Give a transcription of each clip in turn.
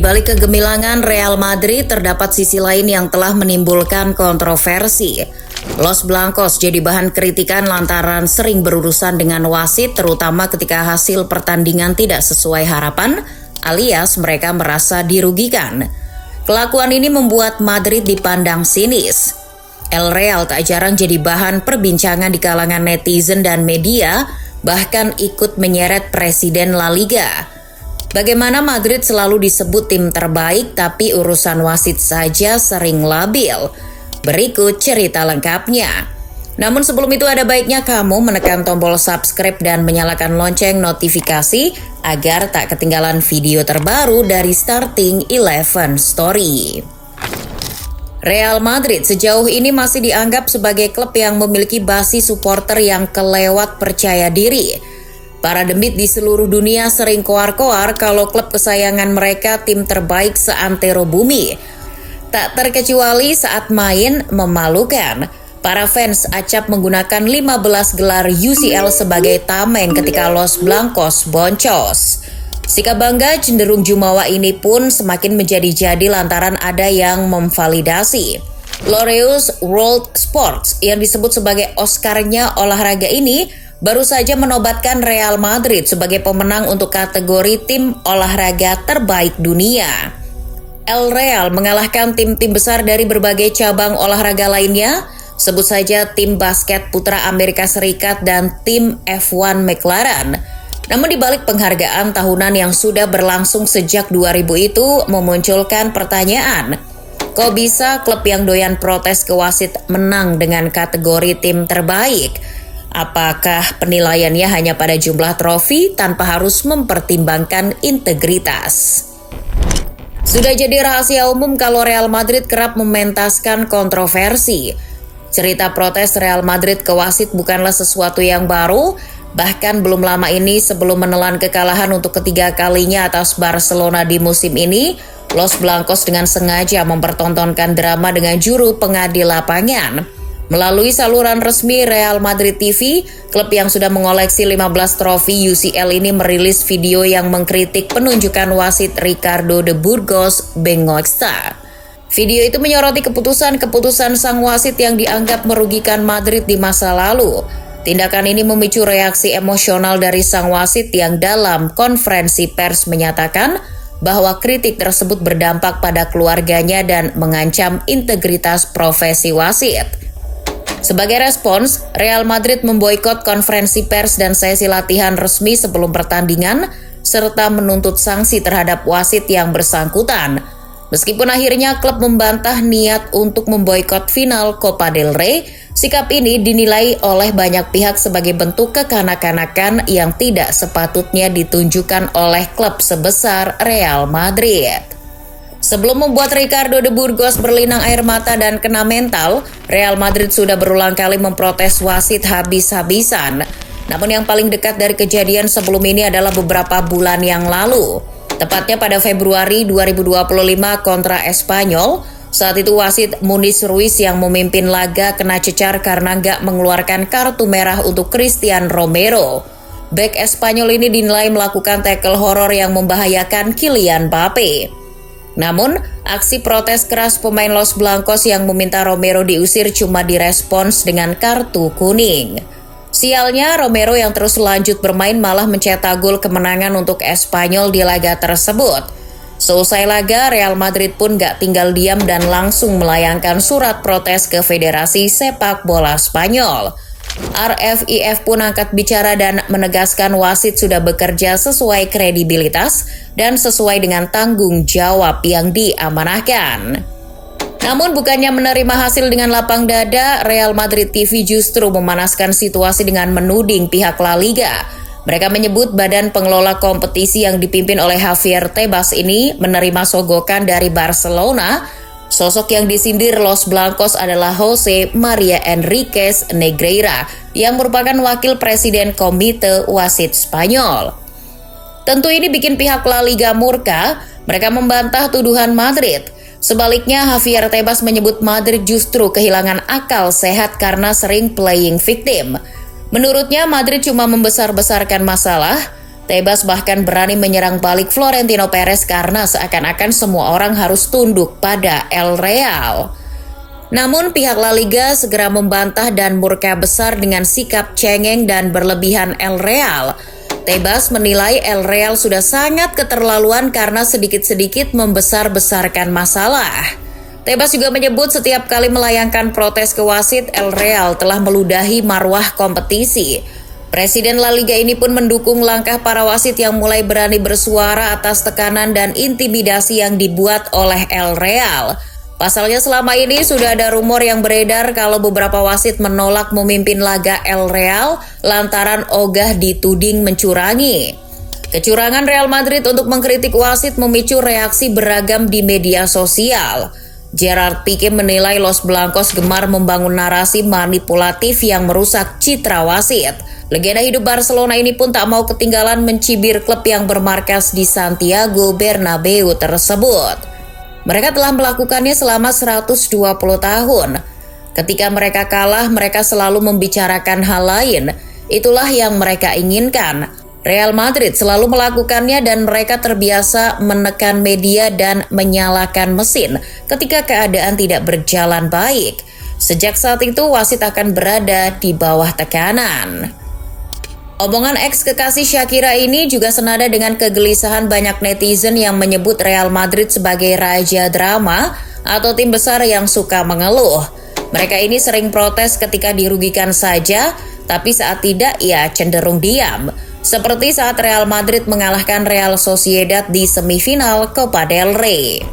balik kegemilangan Real Madrid, terdapat sisi lain yang telah menimbulkan kontroversi. Los Blancos jadi bahan kritikan lantaran sering berurusan dengan wasit, terutama ketika hasil pertandingan tidak sesuai harapan, alias mereka merasa dirugikan. Kelakuan ini membuat Madrid dipandang sinis. El Real tak jarang jadi bahan perbincangan di kalangan netizen dan media, bahkan ikut menyeret Presiden La Liga. Bagaimana Madrid selalu disebut tim terbaik, tapi urusan wasit saja sering labil. Berikut cerita lengkapnya. Namun sebelum itu ada baiknya kamu menekan tombol subscribe dan menyalakan lonceng notifikasi agar tak ketinggalan video terbaru dari Starting 11 Story. Real Madrid sejauh ini masih dianggap sebagai klub yang memiliki basis supporter yang kelewat percaya diri. Para demit di seluruh dunia sering koar-koar kalau klub kesayangan mereka tim terbaik seantero bumi. Tak terkecuali saat main memalukan. Para fans acap menggunakan 15 gelar UCL sebagai tameng ketika Los Blancos boncos. Sikap bangga cenderung jumawa ini pun semakin menjadi-jadi lantaran ada yang memvalidasi. Laureus World Sports yang disebut sebagai Oscar-nya olahraga ini baru saja menobatkan Real Madrid sebagai pemenang untuk kategori tim olahraga terbaik dunia. El Real mengalahkan tim-tim besar dari berbagai cabang olahraga lainnya, sebut saja tim basket putra Amerika Serikat dan tim F1 McLaren. Namun di balik penghargaan tahunan yang sudah berlangsung sejak 2000 itu memunculkan pertanyaan, kok bisa klub yang doyan protes ke wasit menang dengan kategori tim terbaik? Apakah penilaiannya hanya pada jumlah trofi tanpa harus mempertimbangkan integritas? Sudah jadi rahasia umum kalau Real Madrid kerap mementaskan kontroversi. Cerita protes Real Madrid ke wasit bukanlah sesuatu yang baru, bahkan belum lama ini sebelum menelan kekalahan untuk ketiga kalinya atas Barcelona di musim ini, Los Blancos dengan sengaja mempertontonkan drama dengan juru pengadil lapangan. Melalui saluran resmi Real Madrid TV, klub yang sudah mengoleksi 15 trofi UCL ini merilis video yang mengkritik penunjukan wasit Ricardo de Burgos Bengoechea. Video itu menyoroti keputusan sang wasit yang dianggap merugikan Madrid di masa lalu. Tindakan ini memicu reaksi emosional dari sang wasit yang dalam konferensi pers menyatakan bahwa kritik tersebut berdampak pada keluarganya dan mengancam integritas profesi wasit. Sebagai respons, Real Madrid memboikot konferensi pers dan sesi latihan resmi sebelum pertandingan, serta menuntut sanksi terhadap wasit yang bersangkutan. Meskipun akhirnya klub membantah niat untuk memboikot final Copa del Rey, sikap ini dinilai oleh banyak pihak sebagai bentuk kekanak-kanakan yang tidak sepatutnya ditunjukkan oleh klub sebesar Real Madrid. Sebelum membuat Ricardo de Burgos berlinang air mata dan kena mental, Real Madrid sudah berulang kali memprotes wasit habis-habisan. Namun yang paling dekat dari kejadian sebelum ini adalah beberapa bulan yang lalu. Tepatnya pada Februari 2025 kontra Espanyol, saat itu wasit Muniz Ruiz yang memimpin laga kena cecar karena nggak mengeluarkan kartu merah untuk Cristian Romero. Bek Espanyol ini dinilai melakukan tackle horor yang membahayakan Kylian Mbappe. Namun, aksi protes keras pemain Los Blancos yang meminta Romero diusir cuma direspons dengan kartu kuning. Sialnya, Romero yang terus lanjut bermain malah mencetak gol kemenangan untuk Espanyol di laga tersebut. Seusai laga, Real Madrid pun gak tinggal diam dan langsung melayangkan surat protes ke Federasi Sepak Bola Spanyol. RFIF pun angkat bicara dan menegaskan wasit sudah bekerja sesuai kredibilitas dan sesuai dengan tanggung jawab yang diamanahkan. Namun bukannya menerima hasil dengan lapang dada, Real Madrid TV justru memanaskan situasi dengan menuding pihak La Liga. Mereka menyebut badan pengelola kompetisi yang dipimpin oleh Javier Tebas ini menerima sogokan dari Barcelona. Sosok yang disindir Los Blancos adalah Jose Maria Enriquez Negreira yang merupakan wakil presiden Komite Wasit Spanyol. Tentu ini bikin pihak La Liga murka, mereka membantah tuduhan Madrid. Sebaliknya, Javier Tebas menyebut Madrid justru kehilangan akal sehat karena sering playing victim. Menurutnya, Madrid cuma membesar-besarkan masalah. Tebas bahkan berani menyerang balik Florentino Perez karena seakan-akan semua orang harus tunduk pada El Real. Namun pihak La Liga segera membantah dan murka besar dengan sikap cengeng dan berlebihan El Real. Tebas menilai El Real sudah sangat keterlaluan karena sedikit-sedikit membesar-besarkan masalah. Tebas juga menyebut setiap kali melayangkan protes ke wasit, El Real telah meludahi marwah kompetisi. Presiden La Liga ini pun mendukung langkah para wasit yang mulai berani bersuara atas tekanan dan intimidasi yang dibuat oleh El Real. Pasalnya selama ini sudah ada rumor yang beredar kalau beberapa wasit menolak memimpin laga El Real lantaran ogah dituding mencurangi. Kecurangan Real Madrid untuk mengkritik wasit memicu reaksi beragam di media sosial. Gerard Pique menilai Los Blancos gemar membangun narasi manipulatif yang merusak citra wasit. Legenda hidup Barcelona ini pun tak mau ketinggalan mencibir klub yang bermarkas di Santiago Bernabeu tersebut. Mereka telah melakukannya selama 120 tahun. Ketika mereka kalah, mereka selalu membicarakan hal lain. Itulah yang mereka inginkan. Real Madrid selalu melakukannya dan mereka terbiasa menekan media dan menyalakan mesin ketika keadaan tidak berjalan baik. Sejak saat itu, wasit akan berada di bawah tekanan. Omongan ex kekasih Shakira ini juga senada dengan kegelisahan banyak netizen yang menyebut Real Madrid sebagai raja drama atau tim besar yang suka mengeluh. Mereka ini sering protes ketika dirugikan saja, tapi saat tidak ya cenderung diam. Seperti saat Real Madrid mengalahkan Real Sociedad di semifinal Copa del Rey.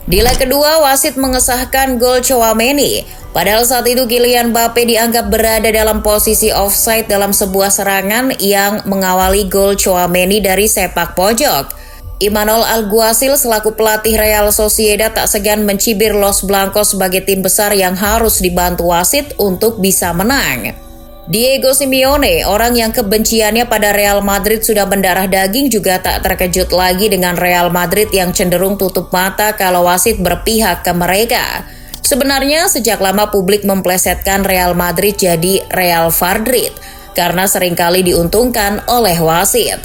Di leg kedua, wasit mengesahkan gol Tchouaméni. Padahal saat itu Kylian Mbappé dianggap berada dalam posisi offside dalam sebuah serangan yang mengawali gol Tchouaméni dari sepak pojok. Imanol Alguacil selaku pelatih Real Sociedad tak segan mencibir Los Blancos sebagai tim besar yang harus dibantu wasit untuk bisa menang. Diego Simeone, orang yang kebenciannya pada Real Madrid sudah mendarah daging, juga tak terkejut lagi dengan Real Madrid yang cenderung tutup mata kalau wasit berpihak ke mereka. Sebenarnya sejak lama publik memplesetkan Real Madrid jadi Real Madrid karena seringkali diuntungkan oleh wasit.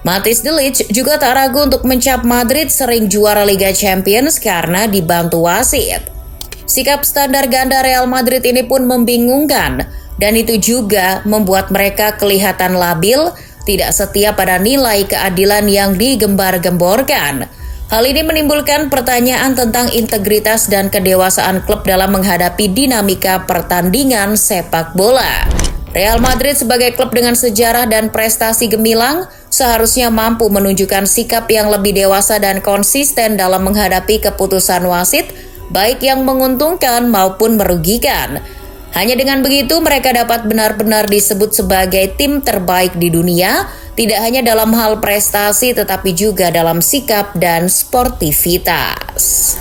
Matthijs de Ligt juga tak ragu untuk mencap Madrid sering juara Liga Champions karena dibantu wasit. Sikap standar ganda Real Madrid ini pun membingungkan dan itu juga membuat mereka kelihatan labil, tidak setia pada nilai keadilan yang digembar-gemborkan. Hal ini menimbulkan pertanyaan tentang integritas dan kedewasaan klub dalam menghadapi dinamika pertandingan sepak bola. Real Madrid sebagai klub dengan sejarah dan prestasi gemilang seharusnya mampu menunjukkan sikap yang lebih dewasa dan konsisten dalam menghadapi keputusan wasit, baik yang menguntungkan maupun merugikan. Hanya dengan begitu mereka dapat benar-benar disebut sebagai tim terbaik di dunia, tidak hanya dalam hal prestasi tetapi juga dalam sikap dan sportivitas.